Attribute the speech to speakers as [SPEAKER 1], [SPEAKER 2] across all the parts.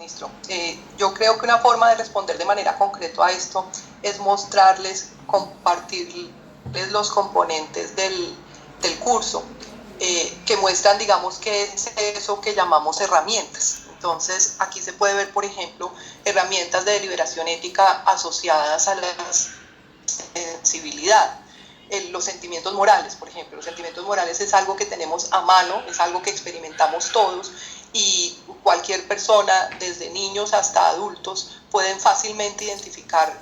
[SPEAKER 1] ministro. Yo creo que una forma de responder de manera concreta a esto es mostrarles, compartirles los componentes del curso que muestran, digamos, qué es eso que llamamos herramientas. Entonces, aquí se puede ver, por ejemplo, herramientas de deliberación ética asociadas a la sensibilidad. Los sentimientos morales, por ejemplo. Los sentimientos morales es algo que tenemos a mano, es algo que experimentamos todos y cualquier persona, desde niños hasta adultos, pueden fácilmente identificar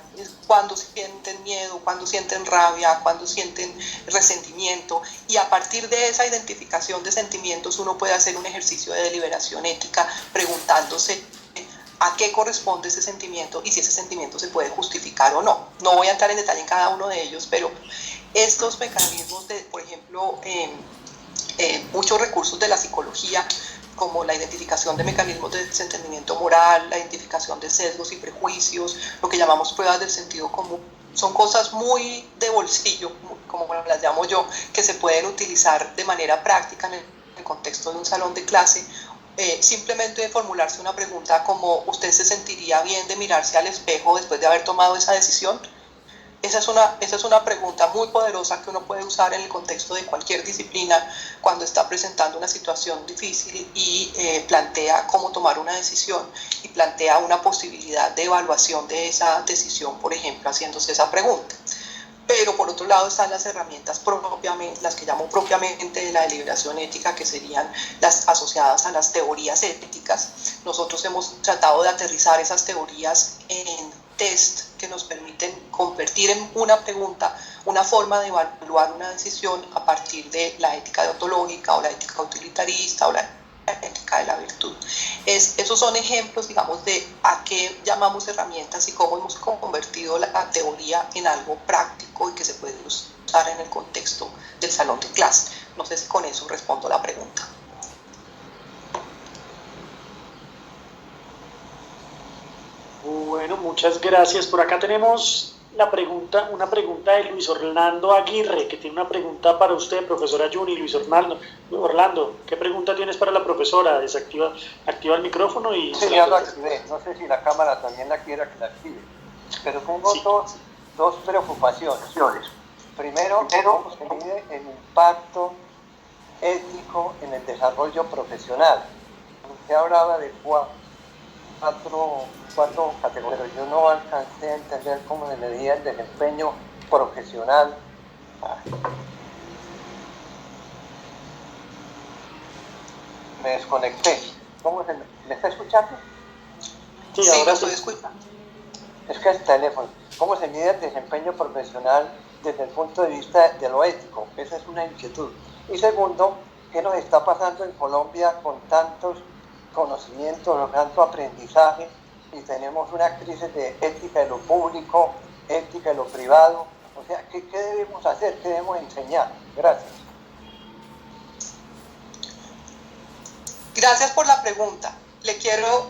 [SPEAKER 1] cuando sienten miedo, cuando sienten rabia, cuando sienten resentimiento, y a partir de esa identificación de sentimientos uno puede hacer un ejercicio de deliberación ética preguntándose a qué corresponde ese sentimiento y si ese sentimiento se puede justificar o no. No voy a entrar en detalle en cada uno de ellos, pero estos mecanismos de, por ejemplo, muchos recursos de la psicología, como la identificación de mecanismos de desentendimiento moral, la identificación de sesgos y prejuicios, lo que llamamos pruebas del sentido común, son cosas muy de bolsillo, como las llamo yo, que se pueden utilizar de manera práctica en el contexto de un salón de clase. Simplemente formularse una pregunta como: ¿usted se sentiría bien de mirarse al espejo después de haber tomado esa decisión? Esa es una pregunta muy poderosa que uno puede usar en el contexto de cualquier disciplina cuando está presentando una situación difícil y plantea cómo tomar una decisión y plantea una posibilidad de evaluación de esa decisión, por ejemplo, haciéndose esa pregunta. Pero por otro lado están las herramientas propiamente, las que llamo propiamente de la deliberación ética, que serían las asociadas a las teorías éticas. Nosotros hemos tratado de aterrizar esas teorías en test que nos permiten convertir en una pregunta una forma de evaluar una decisión a partir de la ética deontológica o la ética utilitarista o la ética de la virtud. Esos son ejemplos, digamos, de a qué llamamos herramientas y cómo hemos convertido la teoría en algo práctico y que se puede usar en el contexto del salón de clase. No sé si con eso respondo la pregunta.
[SPEAKER 2] Bueno, muchas gracias. Por acá tenemos una pregunta de Luis Orlando Aguirre, que tiene una pregunta para usted, profesora Yuni. Luis Orlando, ¿qué pregunta tienes para la profesora? Activa el micrófono y...
[SPEAKER 3] Sí, ya lo activé. No sé si la cámara también la quiera que la active. Pero tengo dos preocupaciones. Primero, ¿cómo se mide el impacto ético en el desarrollo profesional? Usted hablaba de cuatro categorías, pero yo no alcancé a entender cómo se medía el desempeño profesional. Me desconecté. ¿Me está escuchando?
[SPEAKER 1] Sí, ahora estoy escuchando.
[SPEAKER 3] Es que el teléfono. ¿Cómo se mide el desempeño profesional desde el punto de vista de lo ético? Esa es una inquietud. Y segundo, ¿qué nos está pasando en Colombia con tantos conocimientos, tanto aprendizaje, y tenemos una crisis de ética de lo público, ética de lo privado? O sea, ¿qué debemos hacer? ¿Qué debemos enseñar? Gracias.
[SPEAKER 1] Gracias por la pregunta. Le quiero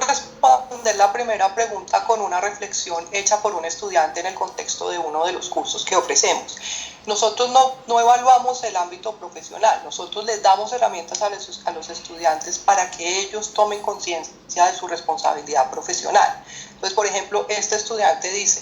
[SPEAKER 1] responder la primera pregunta con una reflexión hecha por un estudiante en el contexto de uno de los cursos que ofrecemos. Nosotros no evaluamos el ámbito profesional, nosotros les damos herramientas a los estudiantes para que ellos tomen conciencia de su responsabilidad profesional. Entonces, por ejemplo, este estudiante dice: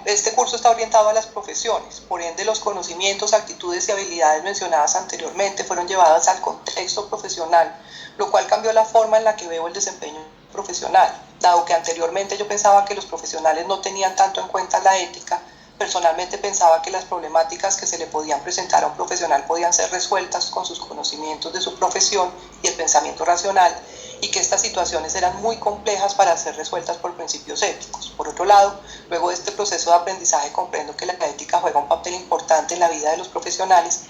[SPEAKER 1] este curso está orientado a las profesiones, por ende los conocimientos, actitudes y habilidades mencionadas anteriormente fueron llevadas al contexto profesional, lo cual cambió la forma en la que veo el desempeño profesional. Dado que anteriormente yo pensaba que los profesionales no tenían tanto en cuenta la ética, personalmente pensaba que las problemáticas que se le podían presentar a un profesional podían ser resueltas con sus conocimientos de su profesión y el pensamiento racional, y que estas situaciones eran muy complejas para ser resueltas por principios éticos. Por otro lado, luego de este proceso de aprendizaje comprendo que la ética juega un papel importante en la vida de los profesionales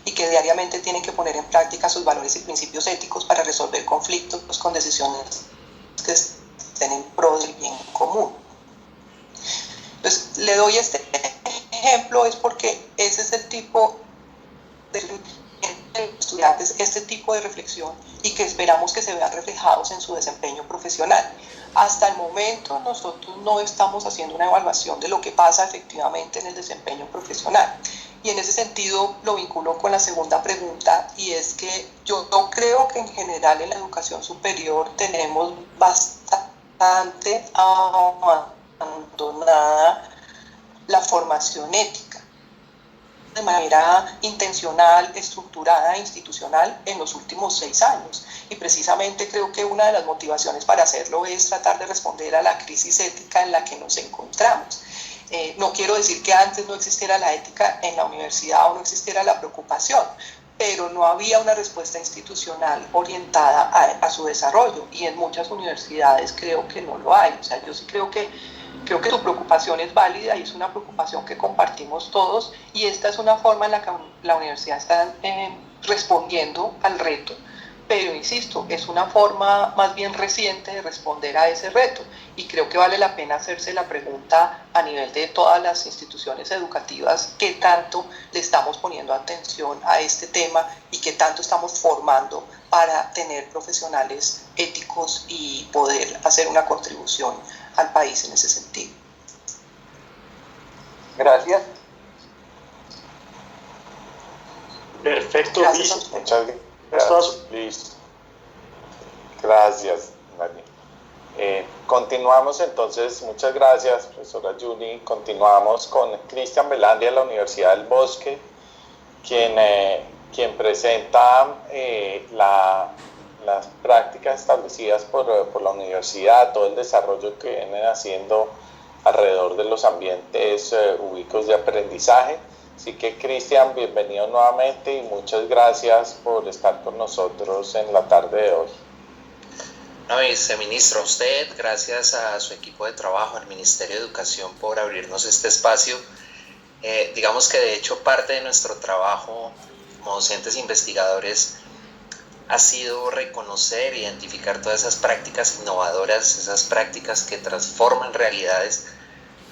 [SPEAKER 1] y que diariamente tienen que poner en práctica sus valores y principios éticos para resolver conflictos con decisiones que estén en pro del bien común. Entonces, le doy este ejemplo es porque ese es el tipo de estudiantes, este tipo de reflexión, y que esperamos que se vean reflejados en su desempeño profesional. Hasta el momento nosotros no estamos haciendo una evaluación de lo que pasa efectivamente en el desempeño profesional. Y en ese sentido lo vinculo con la segunda pregunta, y es que yo no creo que en general en la educación superior tenemos bastante abandonada la formación ética de manera intencional, estructurada e institucional en los últimos 6 años. Y precisamente creo que una de las motivaciones para hacerlo es tratar de responder a la crisis ética en la que nos encontramos. No quiero decir que antes no existiera la ética en la universidad o no existiera la preocupación, pero no había una respuesta institucional orientada a su desarrollo, y en muchas universidades creo que no lo hay. O sea, yo sí creo que tu preocupación es válida y es una preocupación que compartimos todos, y esta es una forma en la que la universidad está respondiendo al reto, pero insisto, es una forma más bien reciente de responder a ese reto, y creo que vale la pena hacerse la pregunta a nivel de todas las instituciones educativas: ¿qué tanto le estamos poniendo atención a este tema y qué tanto estamos formando para tener profesionales éticos y poder hacer una contribución al país en ese sentido?
[SPEAKER 3] Gracias.
[SPEAKER 2] Perfecto.
[SPEAKER 1] Gracias.
[SPEAKER 4] Muchas gracias. Listo. Gracias, Dani. Continuamos entonces. Muchas gracias, profesora Juni. Continuamos con Cristian Velandia de la Universidad del Bosque, quien presenta las prácticas establecidas por la universidad, todo el desarrollo que vienen haciendo alrededor de los ambientes ubicos de aprendizaje. Así que, Cristian, bienvenido nuevamente y muchas gracias por estar con nosotros en la tarde de hoy.
[SPEAKER 5] No, viceministro, a usted, gracias a su equipo de trabajo, al Ministerio de Educación, por abrirnos este espacio. Digamos que de hecho parte de nuestro trabajo como docentes e investigadores ha sido reconocer e identificar todas esas prácticas innovadoras, esas prácticas que transforman realidades.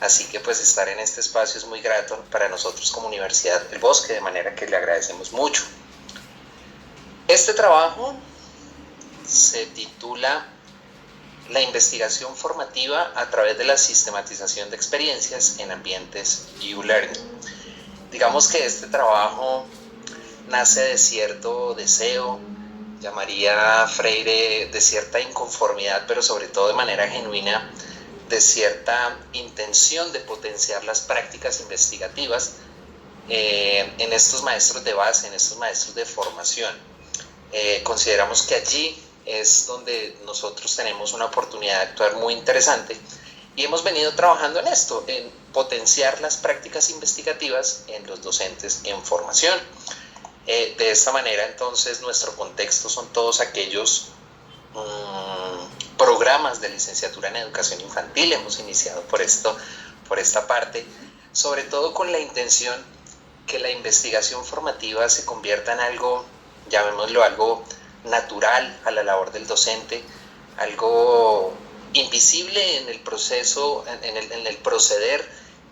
[SPEAKER 5] Así que pues estar en este espacio es muy grato para nosotros como Universidad del Bosque, de manera que le agradecemos mucho. Este trabajo se titula La investigación formativa a través de la sistematización de experiencias en ambientes U-Learning. Digamos que este trabajo nace de cierto deseo, llamaría Freire, de cierta inconformidad, pero sobre todo de manera genuina, de cierta intención de potenciar las prácticas investigativas en estos maestros de base, en estos maestros de formación. Consideramos que allí es donde nosotros tenemos una oportunidad de actuar muy interesante, y hemos venido trabajando en esto, en potenciar las prácticas investigativas en los docentes en formación. De esta manera, entonces, nuestro contexto son todos aquellos programas de licenciatura en educación infantil. Hemos iniciado por esta parte, sobre todo con la intención que la investigación formativa se convierta en algo, llamémoslo algo natural a la labor del docente, algo invisible en el proceso, en el proceder,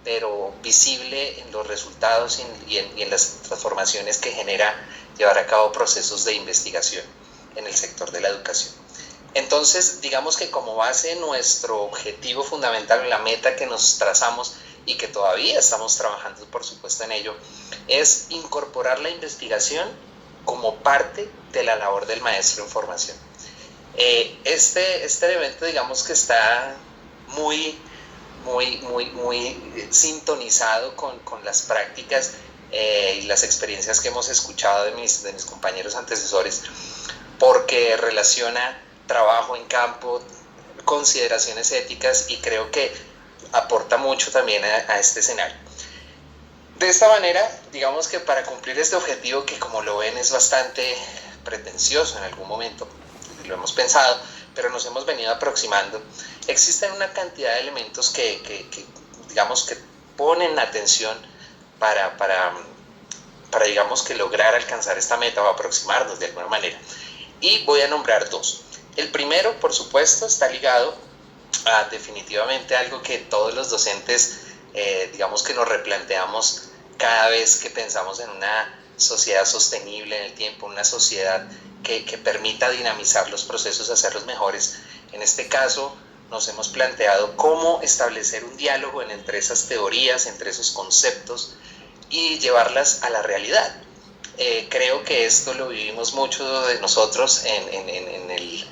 [SPEAKER 5] pero visible en los resultados y en las transformaciones que genera llevar a cabo procesos de investigación en el sector de la educación. Entonces, digamos que como base, nuestro objetivo fundamental, la meta que nos trazamos y que todavía estamos trabajando, por supuesto, en ello, es incorporar la investigación como parte de la labor del maestro en formación. Este elemento, digamos que está muy sintonizado con las prácticas y las experiencias que hemos escuchado de mis compañeros antecesores, porque relaciona trabajo en campo, consideraciones éticas, y creo que aporta mucho también a este escenario. De esta manera, digamos que para cumplir este objetivo, que como lo ven es bastante pretencioso en algún momento, lo hemos pensado, pero nos hemos venido aproximando, existen una cantidad de elementos que digamos que ponen atención para digamos que lograr alcanzar esta meta o aproximarnos de alguna manera. Y voy a nombrar dos. El primero, por supuesto, está ligado a definitivamente algo que todos los docentes digamos que nos replanteamos cada vez que pensamos en una sociedad sostenible en el tiempo, una sociedad que permita dinamizar los procesos, hacerlos mejores. En este caso, nos hemos planteado cómo establecer un diálogo entre esas teorías, entre esos conceptos, y llevarlas a la realidad. Creo que esto lo vivimos mucho de nosotros en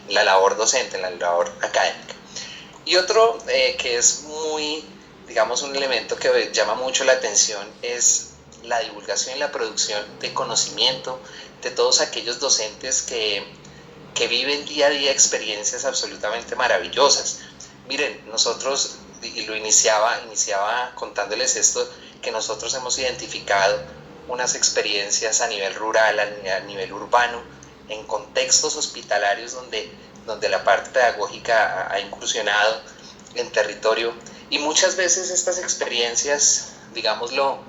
[SPEAKER 5] la labor docente, en la labor académica. Y otro que es muy, digamos, un elemento que llama mucho la atención es la divulgación y la producción de conocimiento de todos aquellos docentes que viven día a día experiencias absolutamente maravillosas. Miren, nosotros, y lo iniciaba contándoles esto, que nosotros hemos identificado unas experiencias a nivel rural, a nivel urbano, en contextos hospitalarios donde la parte pedagógica ha incursionado en territorio, y muchas veces estas experiencias, digámoslo,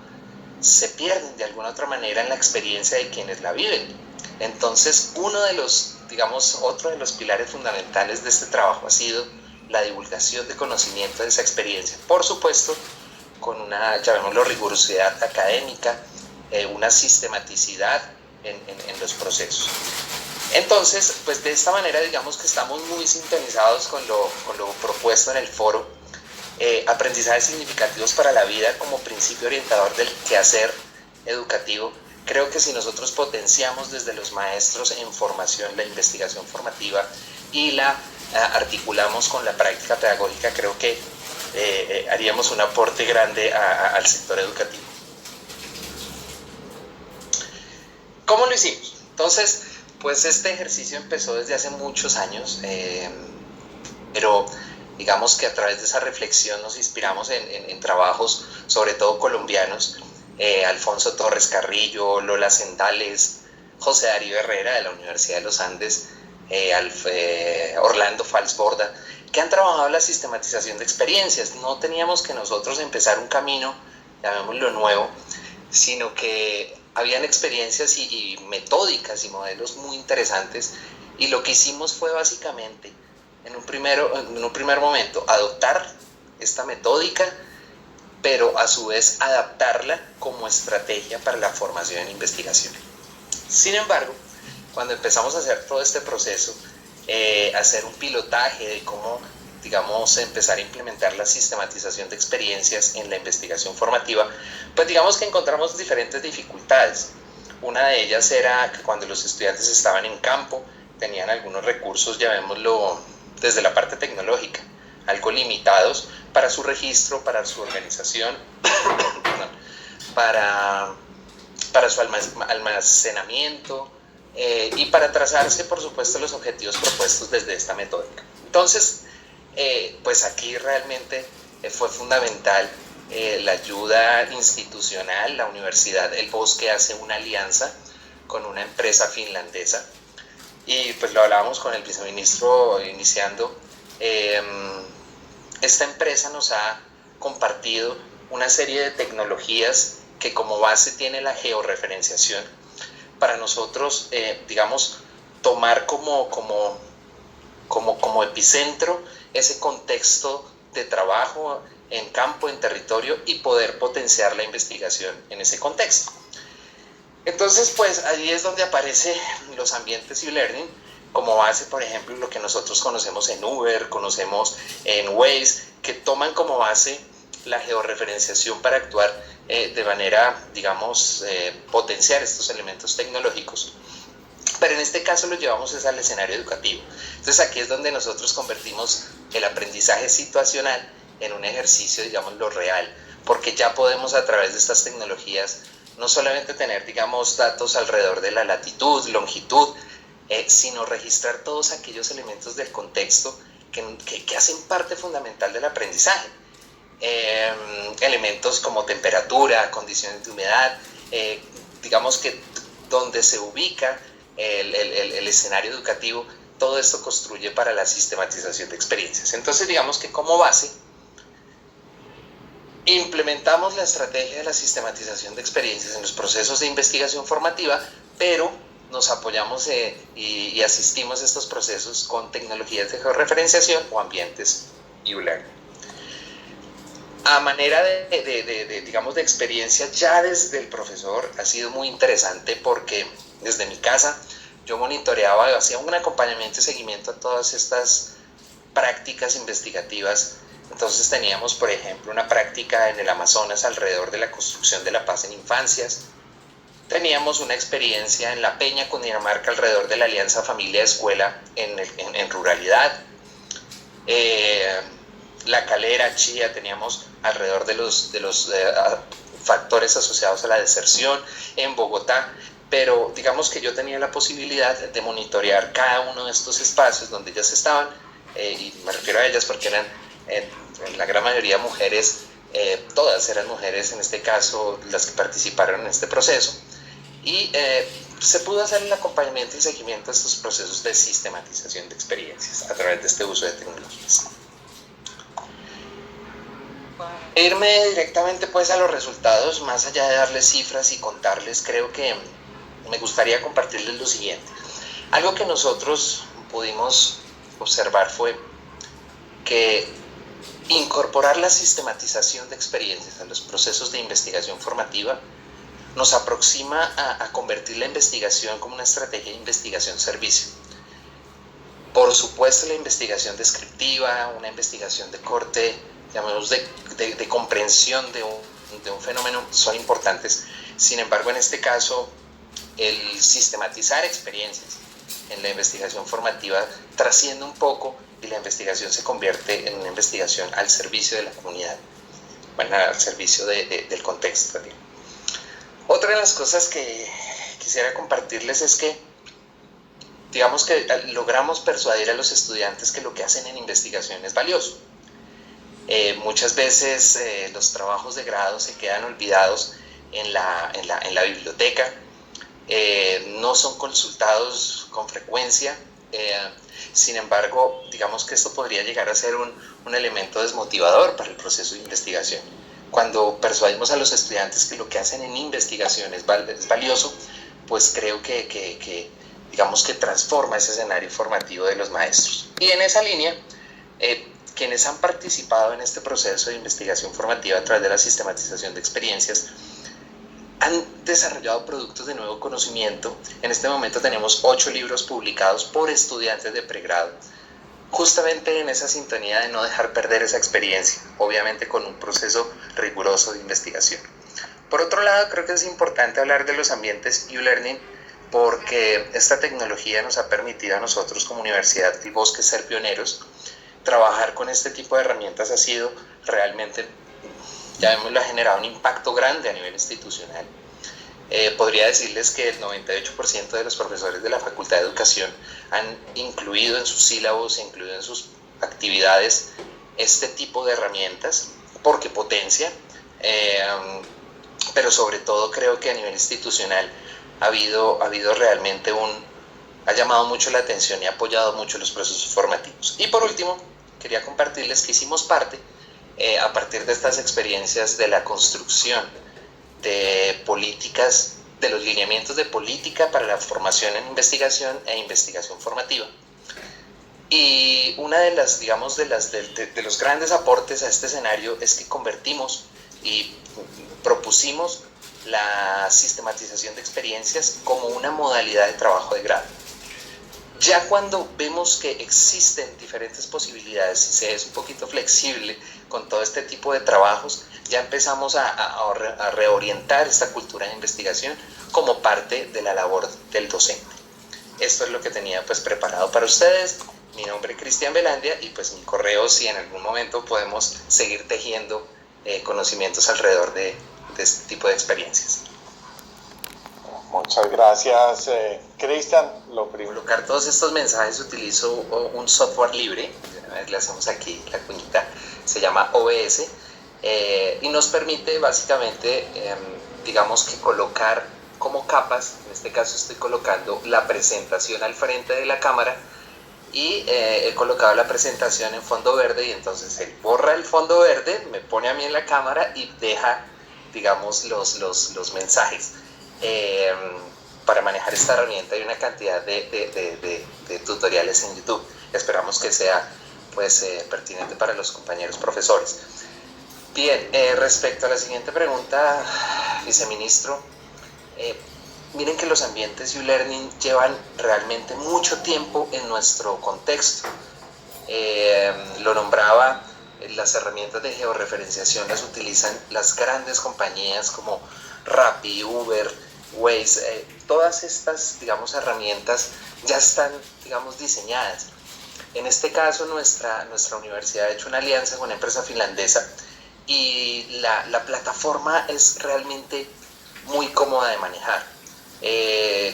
[SPEAKER 5] se pierden de alguna otra manera en la experiencia de quienes la viven. Entonces, otro de los pilares fundamentales de este trabajo ha sido la divulgación de conocimiento de esa experiencia. Por supuesto, con una, llamémoslo, rigurosidad académica, una sistematicidad en los procesos. Entonces, pues de esta manera digamos que estamos muy sintonizados con lo propuesto en el foro, aprendizajes significativos para la vida como principio orientador del quehacer educativo. Creo que si nosotros potenciamos desde los maestros en formación la investigación formativa y la articulamos con la práctica pedagógica, creo que haríamos un aporte grande al sector educativo. ¿Cómo lo hicimos? Entonces, pues este ejercicio empezó desde hace muchos años, pero digamos que a través de esa reflexión nos inspiramos en trabajos, sobre todo colombianos, Alfonso Torres Carrillo, Lola Sendales, José Darío Herrera de la Universidad de los Andes, Orlando Falsborda, que han trabajado la sistematización de experiencias. No teníamos que nosotros empezar un camino, llamémoslo nuevo, sino que habían experiencias y metódicas y modelos muy interesantes, y lo que hicimos fue básicamente, en un primer momento, adoptar esta metódica, pero a su vez adaptarla como estrategia para la formación en investigación. Sin embargo, cuando empezamos a hacer todo este proceso, hacer un pilotaje de cómo, digamos, empezar a implementar la sistematización de experiencias en la investigación formativa, pues digamos que encontramos diferentes dificultades. Una de ellas era que cuando los estudiantes estaban en campo, tenían algunos recursos, llamémoslo, desde la parte tecnológica, algo limitados para su registro, para su organización, para su almacenamiento, y para trazarse, por supuesto, los objetivos propuestos desde esta metódica. Entonces, pues aquí realmente fue fundamental la ayuda institucional. La Universidad del Bosque hace una alianza con una empresa finlandesa, y pues lo hablábamos con el viceministro iniciando. Esta empresa nos ha compartido una serie de tecnologías que como base tiene la georreferenciación, para nosotros, digamos, tomar como epicentro ese contexto de trabajo en campo, en territorio, y poder potenciar la investigación en ese contexto. Entonces, pues allí es donde aparecen los ambientes e-learning como base, por ejemplo, lo que nosotros conocemos en Uber, conocemos en Waze, que toman como base la georreferenciación para actuar de manera, digamos, potenciar estos elementos tecnológicos. Pero en este caso lo llevamos al escenario educativo. Entonces aquí es donde nosotros convertimos el aprendizaje situacional en un ejercicio, digamos, lo real, porque ya podemos a través de estas tecnologías no solamente tener, digamos, datos alrededor de la latitud, longitud, sino registrar todos aquellos elementos del contexto que hacen parte fundamental del aprendizaje. Elementos como temperatura, condiciones de humedad, digamos que donde se ubica el escenario educativo, todo esto construye para la sistematización de experiencias. Entonces, digamos que como base implementamos la estrategia de la sistematización de experiencias en los procesos de investigación formativa, pero nos apoyamos y asistimos a estos procesos con tecnologías de georreferenciación o ambientes e-learning. A manera digamos, de experiencia ya desde el profesor, ha sido muy interesante porque desde mi casa yo monitoreaba, hacía un acompañamiento y seguimiento a todas estas prácticas investigativas. Entonces teníamos, por ejemplo, una práctica en el Amazonas alrededor de la construcción de la paz en infancias. Teníamos una experiencia en La Peña, Cundinamarca, alrededor de la alianza familia-escuela en ruralidad. La Calera, Chía, teníamos alrededor de los factores asociados a la deserción en Bogotá, pero digamos que yo tenía la posibilidad de monitorear cada uno de estos espacios donde ellas estaban, y me refiero a ellas porque eran en la gran mayoría mujeres, todas eran mujeres en este caso las que participaron en este proceso, y se pudo hacer el acompañamiento y seguimiento de estos procesos de sistematización de experiencias a través de este uso de tecnologías. Irme directamente pues a los resultados, más allá de darles cifras y contarles, creo que me gustaría compartirles lo siguiente. Algo que nosotros pudimos observar fue que incorporar la sistematización de experiencias a los procesos de investigación formativa nos aproxima a convertir la investigación como una estrategia de investigación-servicio. Por supuesto, la investigación descriptiva, una investigación de corte, llamemos de comprensión de un fenómeno, son importantes. Sin embargo, en este caso, el sistematizar experiencias en la investigación formativa trasciende un poco y la investigación se convierte en una investigación al servicio de la comunidad, bueno, al servicio del contexto también. Otra de las cosas que quisiera compartirles es que, digamos que logramos persuadir a los estudiantes que lo que hacen en investigación es valioso. Muchas veces los trabajos de grado se quedan olvidados en la biblioteca, no son consultados con frecuencia, sin embargo, digamos que esto podría llegar a ser un elemento desmotivador para el proceso de investigación. Cuando persuadimos a los estudiantes que lo que hacen en investigación es valioso, pues creo que digamos que transforma ese escenario formativo de los maestros. Y en esa línea, quienes han participado en este proceso de investigación formativa a través de la sistematización de experiencias han desarrollado productos de nuevo conocimiento. En este momento tenemos 8 libros publicados por estudiantes de pregrado, justamente en esa sintonía de no dejar perder esa experiencia, obviamente con un proceso riguroso de investigación. Por otro lado, creo que es importante hablar de los ambientes e-learning, porque esta tecnología nos ha permitido a nosotros como Universidad del Bosque ser pioneros. Trabajar con este tipo de herramientas ha sido realmente, llamémoslo, ha generado un impacto grande a nivel institucional. Podría decirles que el 98% de los profesores de la Facultad de Educación han incluido en sus sílabos, incluido en sus actividades este tipo de herramientas, porque potencia, pero sobre todo creo que a nivel institucional ha habido realmente ha llamado mucho la atención y ha apoyado mucho los procesos formativos. Y por último, quería compartirles que hicimos parte, a partir de estas experiencias, de la construcción de políticas, de los lineamientos de política para la formación en investigación e investigación formativa. Y una de las, digamos, de los grandes aportes a este escenario es que convertimos y propusimos la sistematización de experiencias como una modalidad de trabajo de grado. Ya cuando vemos que existen diferentes posibilidades y se es un poquito flexible con todo este tipo de trabajos, ya empezamos a reorientar esta cultura de investigación como parte de la labor del docente. Esto es lo que tenía pues preparado para ustedes. Mi nombre es Cristian Velandia y pues mi correo, si en algún momento podemos seguir tejiendo conocimientos alrededor de este tipo de experiencias.
[SPEAKER 4] Muchas gracias, Cristian.
[SPEAKER 5] Para colocar todos estos mensajes utilizo un software libre, le hacemos aquí la cuñita, se llama OBS, y nos permite básicamente, digamos que colocar como capas. En este caso estoy colocando la presentación al frente de la cámara y he colocado la presentación en fondo verde, y entonces él borra el fondo verde, me pone a mí en la cámara y deja, digamos, los mensajes. Para manejar esta herramienta hay una cantidad de tutoriales en YouTube. Esperamos que sea pues pertinente para los compañeros profesores. Bien, respecto a la siguiente pregunta, viceministro, miren que los ambientes e-learning llevan realmente mucho tiempo en nuestro contexto. Lo nombraba, las herramientas de georreferenciación las utilizan las grandes compañías como Rappi, Uber, Waze. Todas estas, digamos, herramientas ya están, digamos, diseñadas. En este caso, nuestra universidad ha hecho una alianza con una empresa finlandesa y la plataforma es realmente muy cómoda de manejar.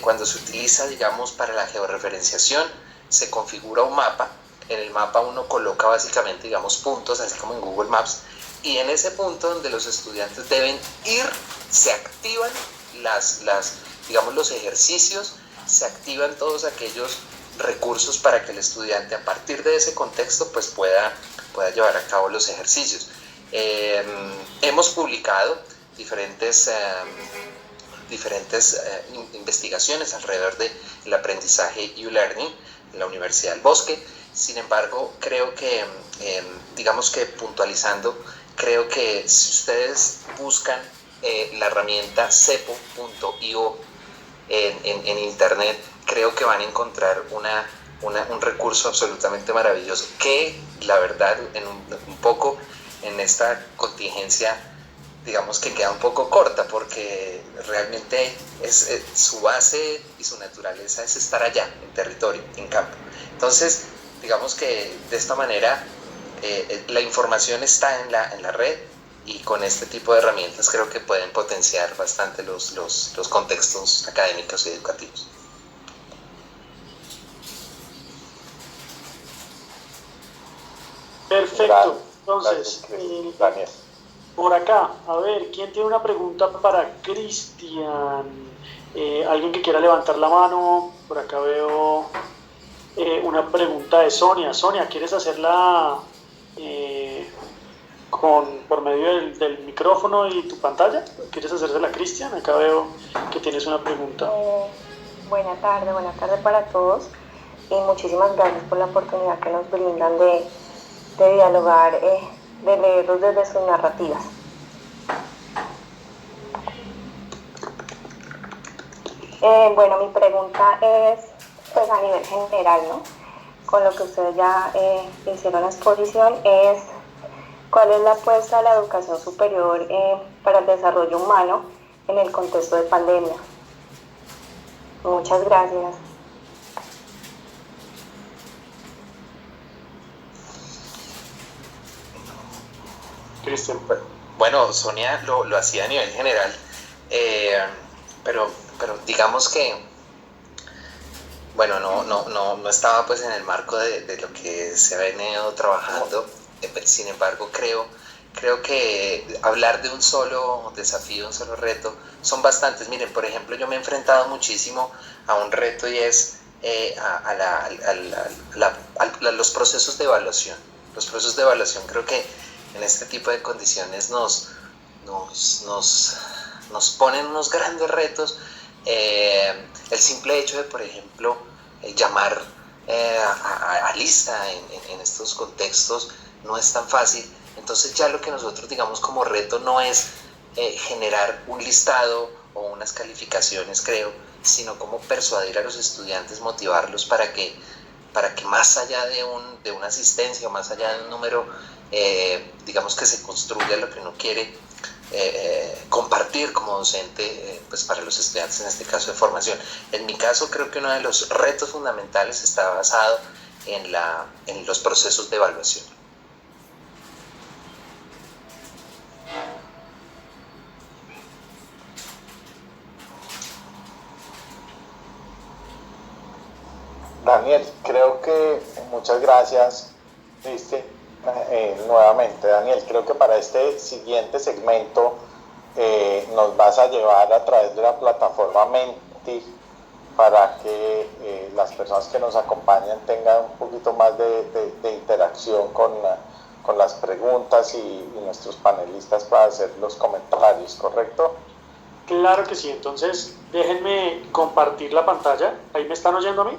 [SPEAKER 5] Cuando se utiliza, digamos, para la georreferenciación, se configura un mapa. En el mapa uno coloca básicamente, digamos, puntos, así como en Google Maps, y en ese punto donde los estudiantes deben ir, se activan digamos, los ejercicios, se activan todos aquellos recursos para que el estudiante, a partir de ese contexto, pues pueda llevar a cabo los ejercicios. Hemos publicado diferentes investigaciones alrededor del aprendizaje y learning en la Universidad del Bosque. Sin embargo, creo que, digamos que puntualizando, creo que si ustedes buscan la herramienta cepo.io en internet, creo que van a encontrar un recurso absolutamente maravilloso que, la verdad, un poco en esta contingencia, digamos que queda un poco corta, porque realmente su base y su naturaleza es estar allá, en territorio, en campo. Entonces, digamos que de esta manera la información está en la red, y con este tipo de herramientas creo que pueden potenciar bastante los contextos académicos y educativos.
[SPEAKER 2] Perfecto. Entonces,
[SPEAKER 4] Daniel.
[SPEAKER 2] Por acá, a ver, ¿quién tiene una pregunta para Cristian? ¿Alguien que quiera levantar la mano? Por acá veo una pregunta de Sonia. Sonia, ¿quieres hacerla por medio del micrófono y tu pantalla? ¿Quieres hacérsela a Cristian? Acá veo que tienes una pregunta.
[SPEAKER 6] Buenas tardes para todos y muchísimas gracias por la oportunidad que nos brindan de dialogar, de leerlos desde sus narrativas. Bueno, mi pregunta es pues a nivel general, ¿no? Con lo que ustedes ya hicieron la exposición, es ¿cuál es la apuesta a la educación superior para el desarrollo humano en el contexto de pandemia? Muchas gracias.
[SPEAKER 2] Cristian.
[SPEAKER 5] Bueno, Sonia lo hacía a nivel general, pero digamos que, bueno, no estaba pues en el marco de lo que se ha venido trabajando. Sin embargo, creo que hablar de un solo desafío, un solo reto, son bastantes. Miren, por ejemplo, yo me he enfrentado muchísimo a un reto, y es los procesos de evaluación. Los procesos de evaluación creo que en este tipo de condiciones nos ponen unos grandes retos. El simple hecho de, por ejemplo, llamar a lista en estos contextos no es tan fácil. Entonces ya lo que nosotros digamos como reto no es generar un listado o unas calificaciones, creo, sino como persuadir a los estudiantes, motivarlos para que más allá de una asistencia o más allá de un número, digamos que se construya lo que uno quiere compartir como docente, pues para los estudiantes, en este caso de formación. En mi caso creo que uno de los retos fundamentales está basado en los procesos de evaluación.
[SPEAKER 4] Daniel, creo que muchas gracias, nuevamente, Daniel. Creo que para este siguiente segmento nos vas a llevar a través de la plataforma Menti para que las personas que nos acompañan tengan un poquito más de interacción con las preguntas y nuestros panelistas para hacer los comentarios, ¿correcto?
[SPEAKER 2] Claro que sí. Entonces déjenme compartir la pantalla. ¿Ahí me están oyendo a mí?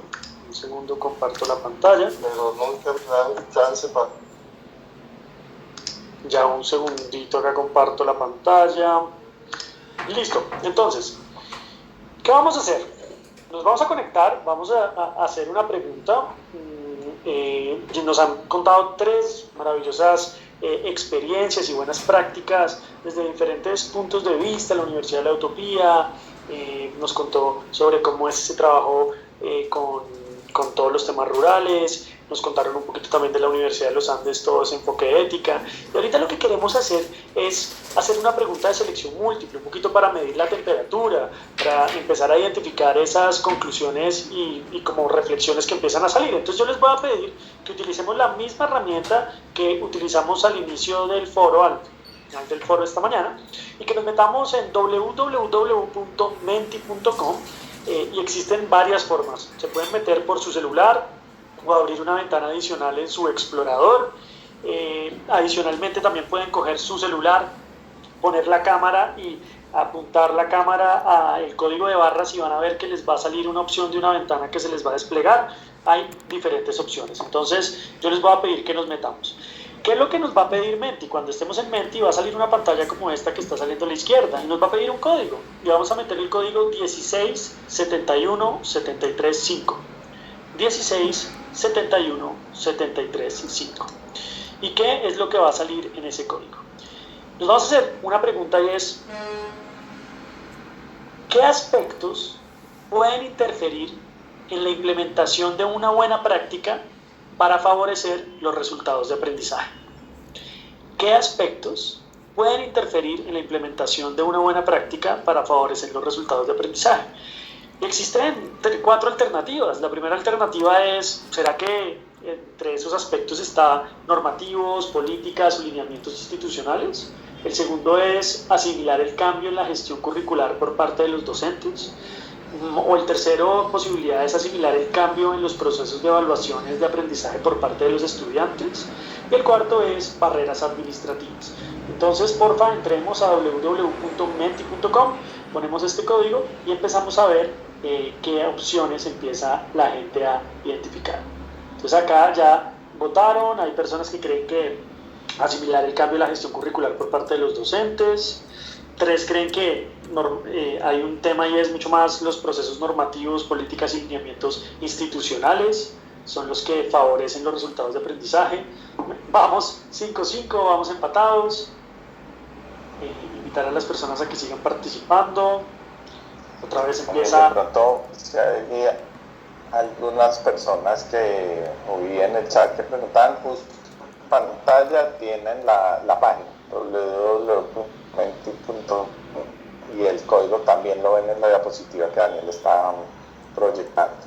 [SPEAKER 2] Un segundo, comparto la pantalla.
[SPEAKER 7] Pero nunca me dan chance para...
[SPEAKER 2] Ya un segundito, acá comparto la pantalla. Listo. Entonces, ¿qué vamos a hacer? Nos vamos a conectar, vamos a hacer una pregunta. Nos han contado 3 maravillosas experiencias y buenas prácticas desde diferentes puntos de vista. La Universidad de la Utopía nos contó sobre cómo es ese trabajo con todos los temas rurales. nos contaron un poquito también de la Universidad de los Andes, todo ese enfoque de ética. Y ahorita lo que queremos hacer es hacer una pregunta de selección múltiple, un poquito para medir la temperatura, para empezar a identificar esas conclusiones y como reflexiones que empiezan a salir. Entonces yo les voy a pedir que utilicemos la misma herramienta que utilizamos al inicio del foro, al final del foro esta mañana, y que nos metamos en www.menti.com y existen varias formas. Se pueden meter por su celular o abrir una ventana adicional en su explorador. Adicionalmente también pueden coger su celular, poner la cámara y apuntar la cámara al código de barras y van a ver que les va a salir una opción de una ventana que se les va a desplegar. Hay diferentes opciones. Entonces yo les voy a pedir que nos metamos. ¿Qué es lo que nos va a pedir Menti? Cuando estemos en Menti va a salir una pantalla como esta que está saliendo a la izquierda y nos va a pedir un código y vamos a meter el código 1671735. 1671735. ¿Y qué es lo que va a salir en ese código? Nos vamos a hacer una pregunta y es: ¿qué aspectos pueden interferir en la implementación de una buena práctica para favorecer los resultados de aprendizaje? ¿Qué aspectos pueden interferir en la implementación de una buena práctica para favorecer los resultados de aprendizaje? Existen 4 alternativas. La primera alternativa es: ¿será que entre esos aspectos está normativos, políticas o lineamientos institucionales? El segundo es asimilar el cambio en la gestión curricular por parte de los docentes. O el tercero, posibilidad es asimilar el cambio en los procesos de evaluaciones de aprendizaje por parte de los estudiantes. Y el cuarto es barreras administrativas. Entonces, porfa, entremos a www.menti.com, ponemos este código y empezamos a ver qué opciones empieza la gente a identificar. Entonces acá ya votaron, hay personas que creen que asimilar el cambio en la gestión curricular por parte de los docentes. 3 creen que hay un tema y es mucho más los procesos normativos, políticas y lineamientos institucionales, son los que favorecen los resultados de aprendizaje. Vamos 5-5, vamos empatados. Invitar a las personas a que sigan participando. Otra vez empieza.
[SPEAKER 4] De pronto, si hay algunas personas que oí en el chat que preguntaban, justo en pantalla tienen la página www.menti.com y el código también lo ven en la diapositiva que Daniel está proyectando.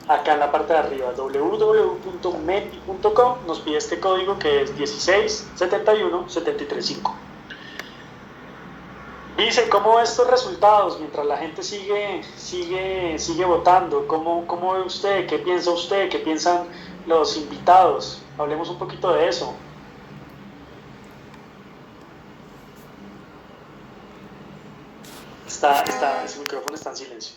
[SPEAKER 2] Acá en la parte de arriba, www.menti.com, nos pide este código que es 1671735. Dice, ¿cómo ve estos resultados mientras la gente sigue votando? ¿Cómo ve usted? ¿Qué piensa usted? ¿Qué piensan los invitados? Hablemos un poquito de eso. Ese micrófono está en silencio.